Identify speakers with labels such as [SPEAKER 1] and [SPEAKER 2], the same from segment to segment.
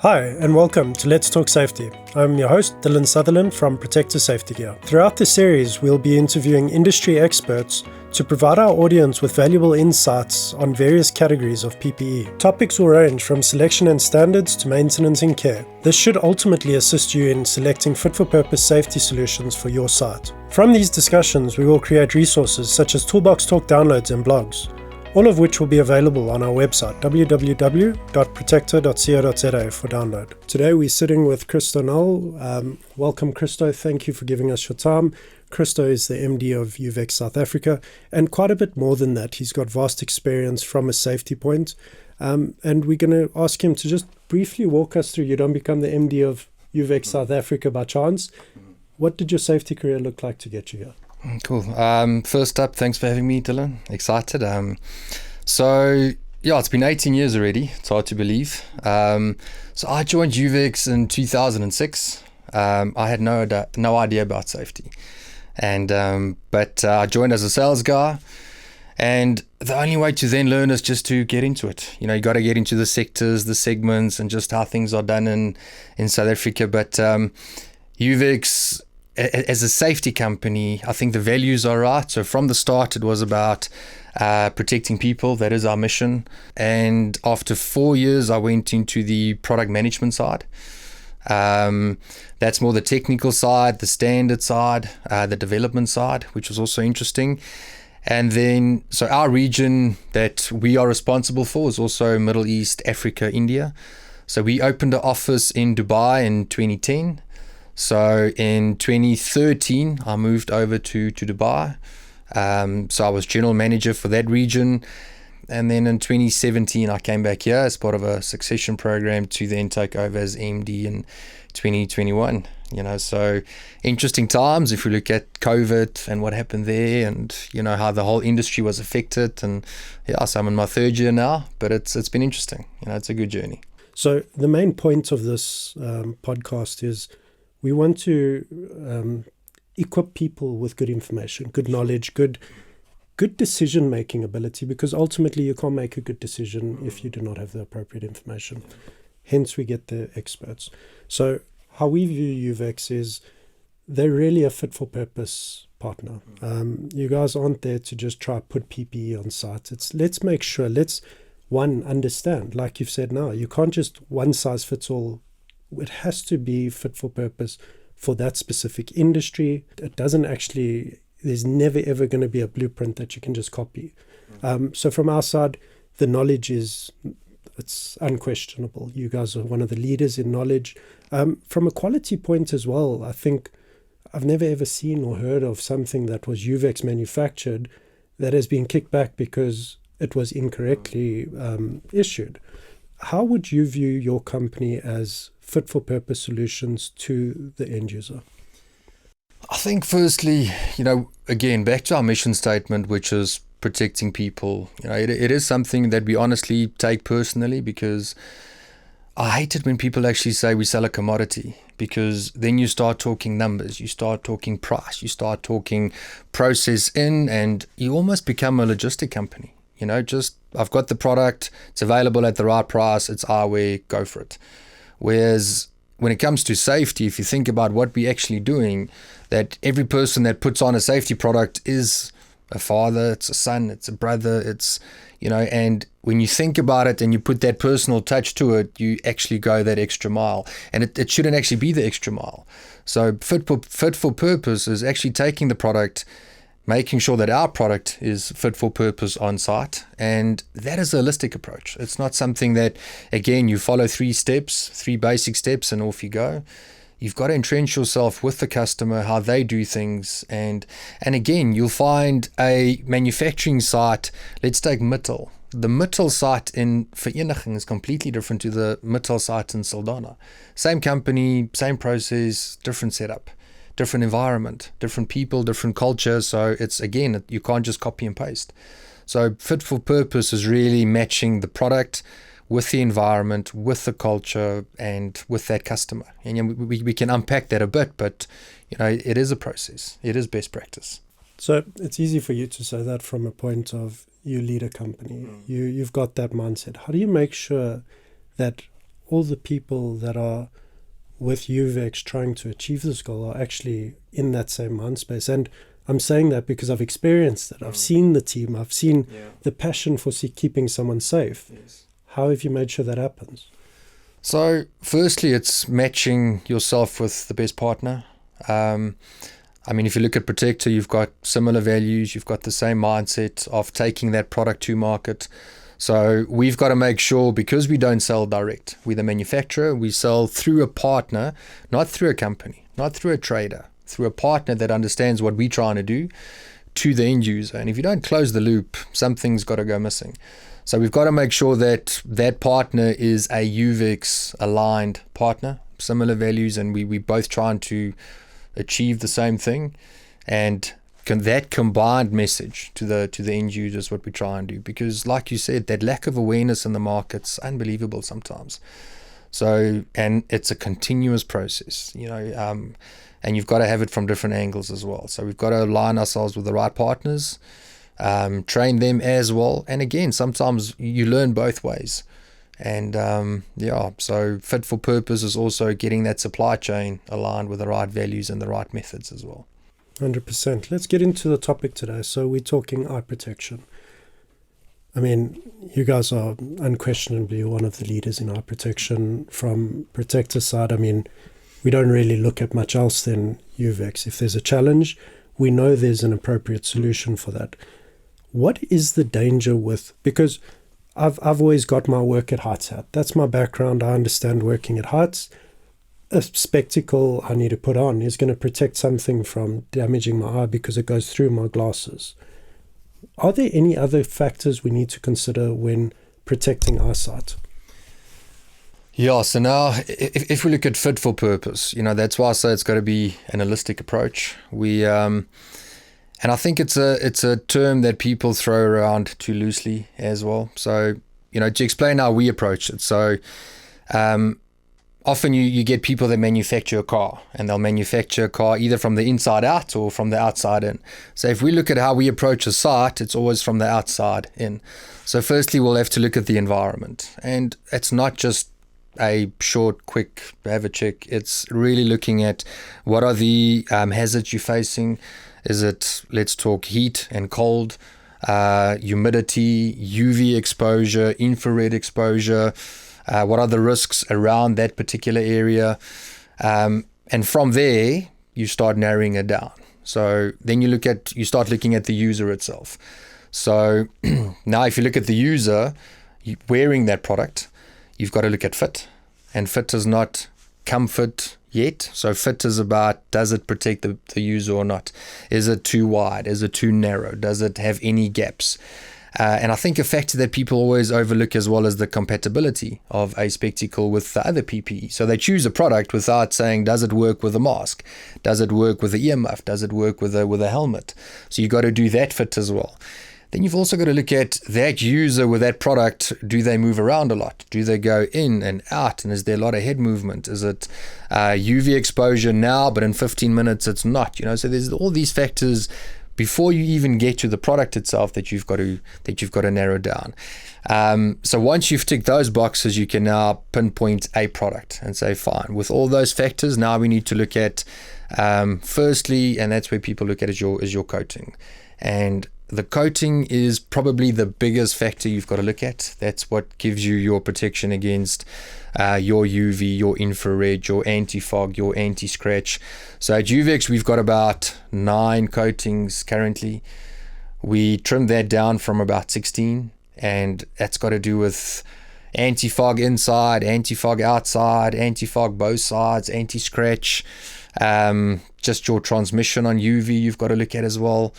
[SPEAKER 1] Hi, and welcome to Let's Talk Safety. I'm your host, Dylan Sutherland from Protector Safety Gear. Throughout this series, we'll be interviewing industry experts to provide our audience with valuable insights on various categories of PPE. Topics will range from selection and standards to maintenance and care. This should ultimately assist you in selecting fit-for-purpose safety solutions for your site. From these discussions, we will create resources such as Toolbox Talk downloads and blogs, all of which will be available on our website, www.protector.co.za, for download. Today we're sitting with Christo. Welcome, Christo. Thank you for giving us your time. Christo is the MD of uvex South Africa, and quite a bit more than that. He's got vast experience from a safety point, and we're going to ask him to just briefly walk us through. You don't become the MD of uvex South Africa by chance. What did your safety career look like to get you here?
[SPEAKER 2] Cool. First up, thanks for having me, Dylan. Excited. It's been 18 years already. It's hard to believe. So I joined uvex in 2006. I had no idea about safety, but I joined as a sales guy. And the only way to then learn is just to get into it. You got to get into the sectors, the segments, and just how things are done in South Africa. But uvex, as a safety company, I think the values are right. So from the start, it was about protecting people. That is our mission. And after 4 years, I went into the product management side. That's more the technical side, the standard side, the development side, which was also interesting. And then, so our region that we are responsible for is also Middle East, Africa, India. So we opened an office in Dubai in 2010. So in 2013, I moved over to Dubai. So I was general manager for that region. And then in 2017, I came back here as part of a succession program to then take over as MD in 2021. So interesting times if we look at COVID and what happened there and, how the whole industry was affected. And so I'm in my third year now, but it's been interesting. It's a good journey.
[SPEAKER 1] So the main point of this podcast is we want to equip people with good information, good knowledge, good decision-making ability, because ultimately you can't make a good decision if you do not have the appropriate information. Hence, we get the experts. So how we view uvex is they're really a fit-for-purpose partner. You guys aren't there to just try to put PPE on site. Let's make sure, understand, like you've said now, you can't just one size fits all. It has to be fit for purpose for that specific industry. It doesn't actually, there's never ever going to be a blueprint that you can just copy. So from our side, the knowledge it's unquestionable. You guys are one of the leaders in knowledge. From a quality point as well, I think I've never ever seen or heard of something that was uvex manufactured that has been kicked back because it was incorrectly issued. How would you view your company as fit-for-purpose solutions to the end user?
[SPEAKER 2] I think firstly, again, back to our mission statement, which is protecting people. It is something that we honestly take personally, because I hate it when people actually say we sell a commodity, because then you start talking numbers, you start talking price, you start talking process and you almost become a logistic company. I've got the product, it's available at the right price, it's our way, go for it. Whereas when it comes to safety, if you think about what we're actually doing, that every person that puts on a safety product is a father, it's a son, it's a brother, and when you think about it and you put that personal touch to it, you actually go that extra mile. And it shouldn't actually be the extra mile. So fit for purpose is actually taking the product, making sure that our product is fit for purpose on site. And that is a holistic approach. It's not something that, again, you follow three basic steps and off you go. You've got to entrench yourself with the customer, how they do things. And again, you'll find a manufacturing site. Let's take Mittal. The Mittal site in Vereniging is completely different to the Mittal site in Saldanha. Same company, same process, different setup. Different environment, different people, different culture. So it's, again, you can't just copy and paste. So fit for purpose is really matching the product with the environment, with the culture, and with that customer. And we can unpack that a bit, but it is a process. It is best practice.
[SPEAKER 1] So it's easy for you to say that from a point of you lead a company. You've got that mindset. How do you make sure that all the people that are with uvex trying to achieve this goal are actually in that same mind space. And I'm saying that because I've experienced it. I've seen the team. I've seen the passion for keeping someone safe.
[SPEAKER 2] Yes.
[SPEAKER 1] How have you made sure that happens?
[SPEAKER 2] So firstly, it's matching yourself with the best partner. I mean, if you look at Protector, you've got similar values, you've got the same mindset of taking that product to market. So we've got to make sure, because we don't sell direct, we're the manufacturer, we sell through a partner, not through a company, not through a trader, through a partner that understands what we're trying to do to the end user. And if you don't close the loop, something's got to go missing. So we've got to make sure that that partner is a uvex aligned partner, similar values, and we both trying to achieve the same thing. And that combined message to the end user is what we try and do, because like you said, that lack of awareness in the market's unbelievable sometimes. So, and it's a continuous process, and you've got to have it from different angles as well. So we've got to align ourselves with the right partners, train them as well. And again, sometimes you learn both ways. And so fit for purpose is also getting that supply chain aligned with the right values and the right methods as well.
[SPEAKER 1] 100%. Let's get into the topic today. So we're talking eye protection. I mean, you guys are unquestionably one of the leaders in eye protection. From Protector side, I mean, we don't really look at much else than uvex. If there's a challenge, we know there's an appropriate solution for that. What is the danger with, because I've always got my work at heights hat. That's my background. I understand working at heights. A spectacle I need to put on is going to protect something from damaging my eye because it goes through my glasses. Are there any other factors we need to consider when protecting eyesight?
[SPEAKER 2] Yeah, so now if we look at fit for purpose, that's why I say it's got to be an holistic approach. And I think it's a term that people throw around too loosely as well. So, to explain how we approach it. So, often you get people that manufacture a car, and they'll manufacture a car either from the inside out or from the outside in. So if we look at how we approach a site, it's always from the outside in. So firstly, we'll have to look at the environment. And it's not just a short, quick, have a check. It's really looking at what are the hazards you're facing. Is it, let's talk heat and cold, humidity, UV exposure, infrared exposure, what are the risks around that particular area? And from there, you start narrowing it down. So then you start looking at the user itself. So now if you look at the user wearing that product, you've got to look at fit. And fit is not comfort yet. So fit is about, does it protect the user or not? Is it too wide? Is it too narrow? Does it have any gaps? And I think a factor that people always overlook as well is the compatibility of a spectacle with the other PPE. So they choose a product without saying, does it work with a mask? Does it work with an earmuff? Does it work with a helmet? So you've got to do that fit as well. Then you've also got to look at that user with that product. Do they move around a lot? Do they go in and out? And is there a lot of head movement? Is it UV exposure now, but in 15 minutes it's not? So there's all these factors before you even get to the product itself that you've got to narrow down. So once you've ticked those boxes, you can now pinpoint a product and say, fine, with all those factors, now we need to look at firstly, and that's where people look at is your coating. And the coating is probably the biggest factor you've got to look at. That's what gives you your protection against your UV, your infrared, your anti-fog, your anti-scratch. So at uvex, we've got about 9 coatings currently. We trimmed that down from about 16, and that's got to do with anti-fog inside, anti-fog outside, anti-fog both sides, anti-scratch, just your transmission on UV you've got to look at as well.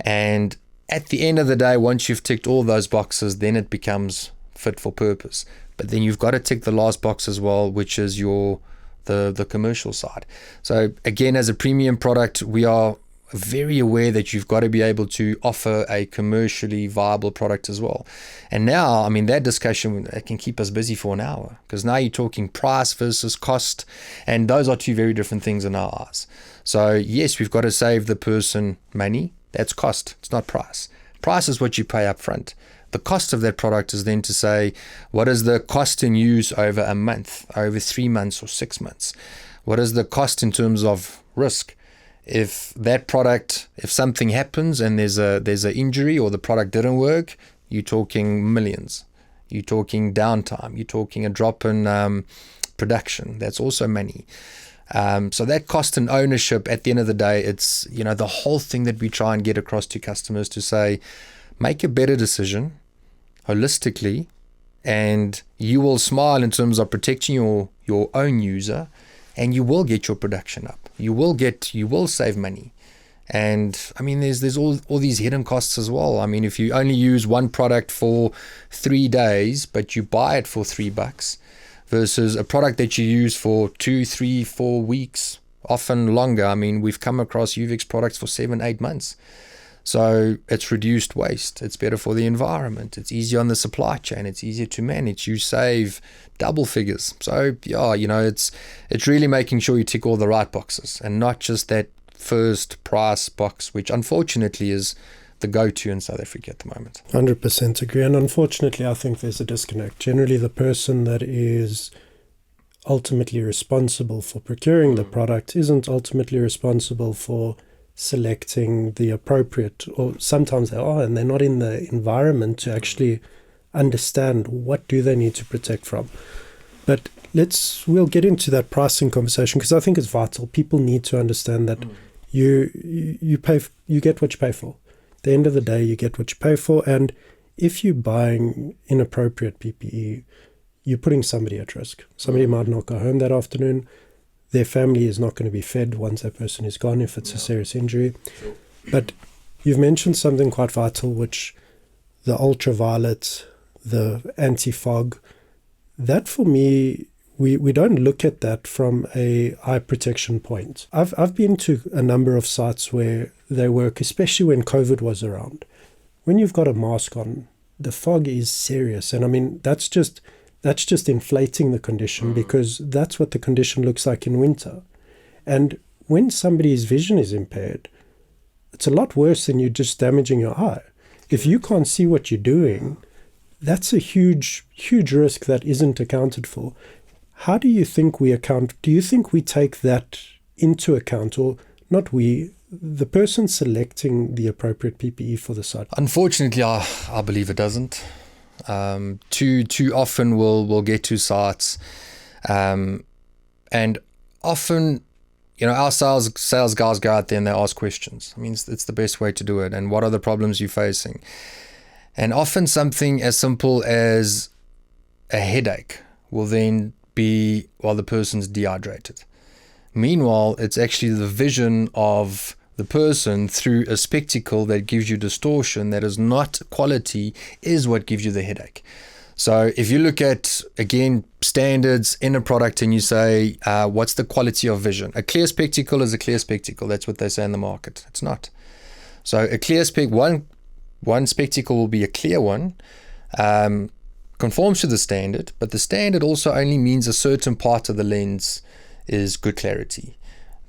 [SPEAKER 2] And at the end of the day, once you've ticked all those boxes, then it becomes fit for purpose. But then you've got to tick the last box as well, which is the commercial side. So again, as a premium product, we are very aware that you've got to be able to offer a commercially viable product as well. And now, that discussion can keep us busy for an hour, because now you're talking price versus cost, and those are two very different things in our eyes. So yes, we've got to save the person money. That's cost. It's not price. Price is what you pay up front. the cost of that product is then to say, what is the cost in use over a month, over 3 months or 6 months? What is the cost in terms of risk? If that product, if something happens and there's an injury or the product didn't work, you're talking millions. You're talking downtime. You're talking a drop in production. That's also money. So that cost and ownership, at the end of the day, it's, the whole thing that we try and get across to customers to say, make a better decision holistically, and you will smile in terms of protecting your own user, and you will get your production up. You will save money. And I mean, there's all these hidden costs as well. I mean, if you only use one product for 3 days, but you buy it for $3 versus a product that you use for 2, 3, 4 weeks, often longer. I mean, we've come across uvex products for 7, 8 months. So it's reduced waste. It's better for the environment. It's easier on the supply chain. It's easier to manage. You save double figures. So yeah, it's really making sure you tick all the right boxes and not just that first price box, which unfortunately is the go-to in South Africa at the moment.
[SPEAKER 1] 100% agree. And unfortunately, I think there's a disconnect. Generally, the person that is ultimately responsible for procuring the product isn't ultimately responsible for selecting the appropriate, or sometimes they are, and they're not in the environment to actually understand what do they need to protect from. But we'll get into that pricing conversation, because I think it's vital. People need to understand that you get what you pay for. At the end of the day, you get what you pay for, and if you're buying inappropriate PPE, you're putting somebody at risk. Somebody might not go home that afternoon. Their family is not going to be fed once that person is gone if it's a serious injury. Sure. But you've mentioned something quite vital, which the ultraviolet, the anti-fog, that for me, we don't look at that from a eye protection point. I've been to a number of sites where they work, especially when COVID was around. When you've got a mask on, the fog is serious. And I mean, that's just inflating the condition, because that's what the condition looks like in winter. And when somebody's vision is impaired, it's a lot worse than you just damaging your eye. If you can't see what you're doing, that's a huge, huge risk that isn't accounted for. How do you think do you think we take that into account, or not we, the person selecting the appropriate PPE for the site?
[SPEAKER 2] Unfortunately, I believe it doesn't. Too often we'll get to sites, and often, our sales guys go out there and they ask questions. I mean, it's the best way to do it. And what are the problems you're facing? And often something as simple as a headache will then be while the person's dehydrated. Meanwhile, it's actually the vision of the person through a spectacle that gives you distortion that is not quality is what gives you the headache. So if you look at, again, standards in a product and you say, what's the quality of vision? A clear spectacle is a clear spectacle. That's what they say in the market. It's not. So a clear one spectacle will be a clear one, conforms to the standard, but the standard also only means a certain part of the lens is good clarity.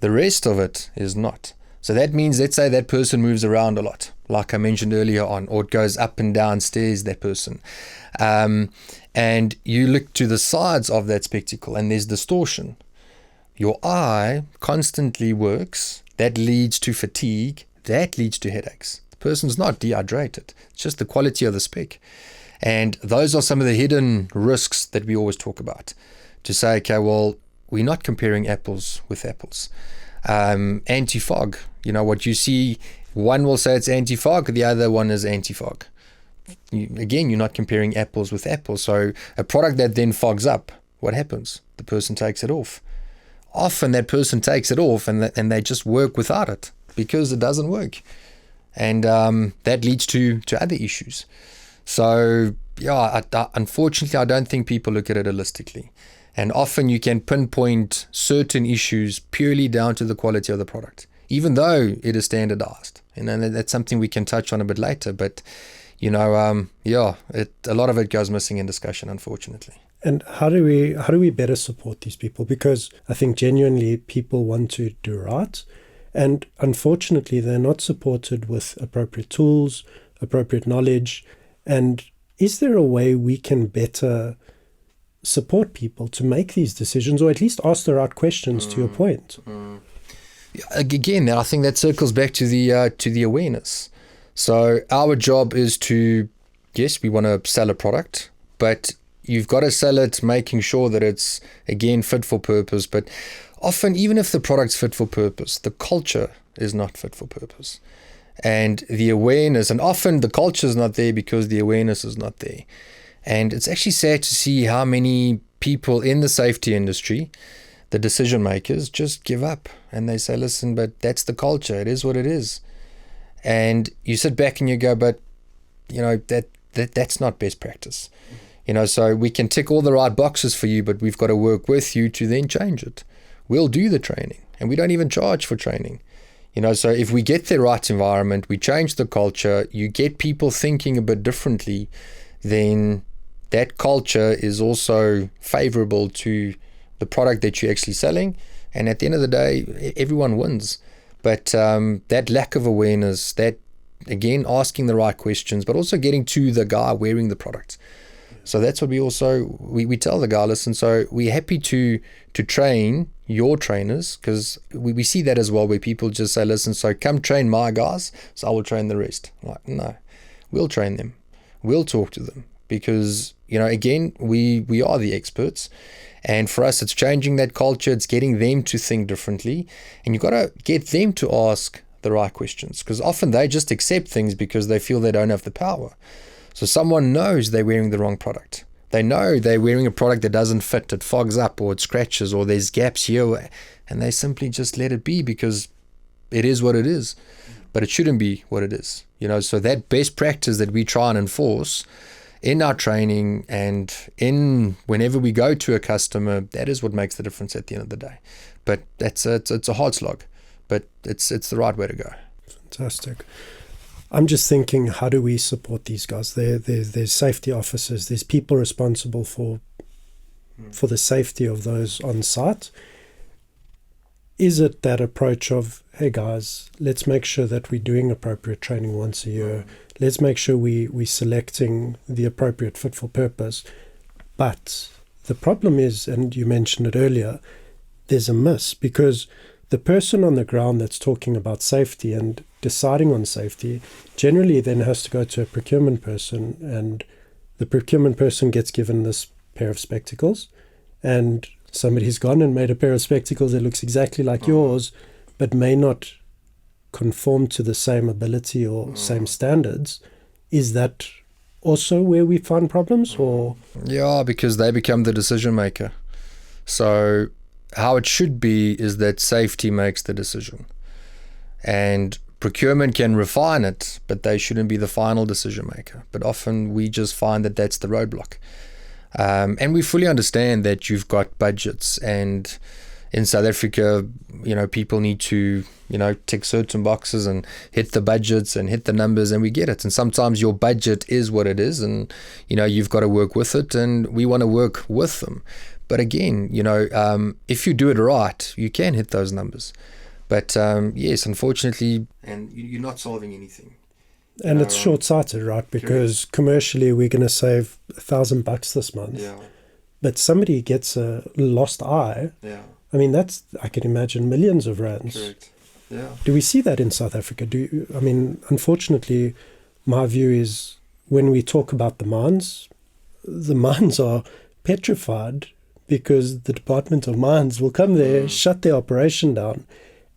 [SPEAKER 2] The rest of it is not. So that means, let's say that person moves around a lot, like I mentioned earlier on, or it goes up and down stairs, that person. And you look to the sides of that spectacle and there's distortion. Your eye constantly works. That leads to fatigue. That leads to headaches. The person's not dehydrated. It's just the quality of the spec. And those are some of the hidden risks that we always talk about. To say, okay, well, we're not comparing apples with apples. Anti-fog, what you see, one will say it's anti-fog, the other one is anti-fog. Again, you're not comparing apples with apples. So a product that then fogs up, what happens? The person takes it off. Often that person takes it off and they just work without it because it doesn't work. And that leads to other issues. So yeah, unfortunately, I don't think people look at it holistically. And often you can pinpoint certain issues purely down to the quality of the product, even though it is standardized. And that's something we can touch on a bit later. But, a lot of it goes missing in discussion, unfortunately.
[SPEAKER 1] And how do we better support these people? Because I think genuinely people want to do right. And unfortunately, they're not supported with appropriate tools, appropriate knowledge. And is there a way we can better support people to make these decisions, or at least ask the right questions, to your point?
[SPEAKER 2] Again, I think that circles back to the awareness. So our job is to, yes, we want to sell a product, but you've got to sell it making sure that it's, again, fit for purpose. But often, even if the product's fit for purpose, the culture is not fit for purpose. And the awareness, and often the culture is not there because the awareness is not there. And it's actually sad to see how many people in the safety industry, the decision makers, just give up and they say, listen, but that's the culture. It is what it is. And you sit back and you go, but that's not best practice. So we can tick all the right boxes for you, but we've got to work with you to then change it. We'll do the training, and we don't even charge for training. So if we get the right environment, we change the culture, you get people thinking a bit differently, then that culture is also favorable to the product that you're actually selling. And at the end of the day, everyone wins. But that lack of awareness, that, again, asking the right questions, but also getting to the guy wearing the product. So that's what we tell the guy, listen, so we're happy to train your trainers, because we see that as well, where people just say, listen, so come train my guys, so I will train the rest. Like, no, we'll train them. We'll talk to them, because, again, we are the experts. And for us, it's changing that culture. It's getting them to think differently. And you've got to get them to ask the right questions, because often they just accept things because they feel they don't have the power. So someone knows they're wearing the wrong product. They know they're wearing a product that doesn't fit, it fogs up, or it scratches, or there's gaps here, and they simply just let it be because it is what it is. But it shouldn't be what it is. So that best practice that we try and enforce in our training and in whenever we go to a customer, that is what makes the difference at the end of the day. But it's a hard slog, but it's the right way to go.
[SPEAKER 1] Fantastic. I'm just thinking, how do we support these guys? There's safety officers, there's people responsible for the safety of those on site. Is it that approach of, hey guys, let's make sure that we're doing appropriate training once a year. Let's make sure we're selecting the appropriate fit for purpose. But the problem is, and you mentioned it earlier, there's a miss, because the person on the ground that's talking about safety and deciding on safety generally then has to go to a procurement person, and the procurement person gets given this pair of spectacles, and somebody's gone and made a pair of spectacles that looks exactly like yours, but may not conform to the same ability or same standards. Is that also where we find problems? Or
[SPEAKER 2] yeah, because they become the decision maker. So how it should be is that safety makes the decision, and procurement can refine it, but they shouldn't be the final decision maker. But often we just find that that's the roadblock. And we fully understand that you've got budgets, and in South Africa, people need to, tick certain boxes and hit the budgets and hit the numbers, and we get it. And sometimes your budget is what it is, and, you've got to work with it, and we want to work with them. But again, if you do it right, you can hit those numbers. But yes, unfortunately, and you're not solving anything.
[SPEAKER 1] And it's short-sighted, right? Because commercially, we're going to save $1,000 this month.
[SPEAKER 2] Yeah.
[SPEAKER 1] But somebody gets a lost eye.
[SPEAKER 2] Yeah.
[SPEAKER 1] I mean, I can imagine millions of rands.
[SPEAKER 2] Correct. Yeah.
[SPEAKER 1] Do we see that in South Africa? Unfortunately, my view is when we talk about the mines are petrified because the Department of Mines will come there, shut their operation down.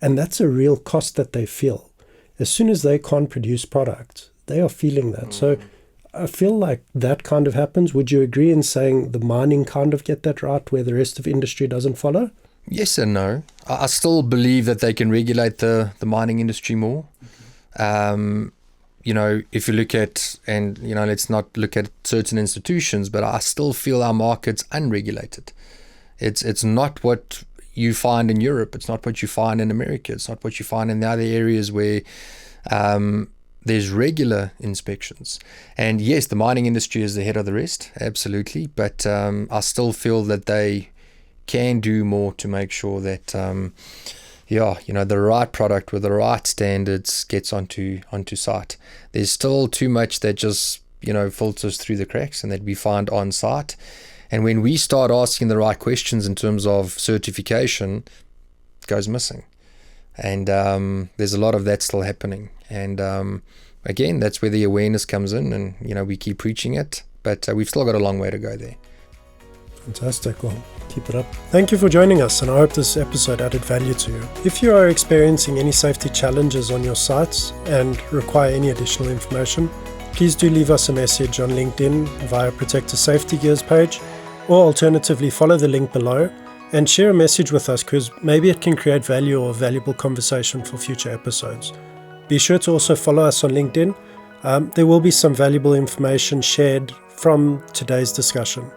[SPEAKER 1] And that's a real cost that they feel. As soon as they can't produce product, they are feeling that. So I feel like that kind of happens. Would you agree in saying the mining kind of get that right, where the rest of industry doesn't follow?
[SPEAKER 2] Yes and no. I still believe that they can regulate the mining industry more. If you look at, and let's not look at certain institutions, but I still feel our market's unregulated. It's not what you find in Europe. It's not what you find in America. It's not what you find in the other areas where there's regular inspections. And yes, the mining industry is ahead of the rest, absolutely. But I still feel that they can do more to make sure that, the right product with the right standards gets onto site. There's still too much that just filters through the cracks and that we find on site. And when we start asking the right questions in terms of certification, it goes missing. And there's a lot of that still happening. And again, that's where the awareness comes in, and we keep preaching it, but we've still got a long way to go there.
[SPEAKER 1] Fantastic. Well, keep it up. Thank you for joining us, and I hope this episode added value to you. If you are experiencing any safety challenges on your sites and require any additional information, please do leave us a message on LinkedIn via Protector Safety Gears page, or alternatively follow the link below and share a message with us, because maybe it can create value or a valuable conversation for future episodes. Be sure to also follow us on LinkedIn. There will be some valuable information shared from today's discussion.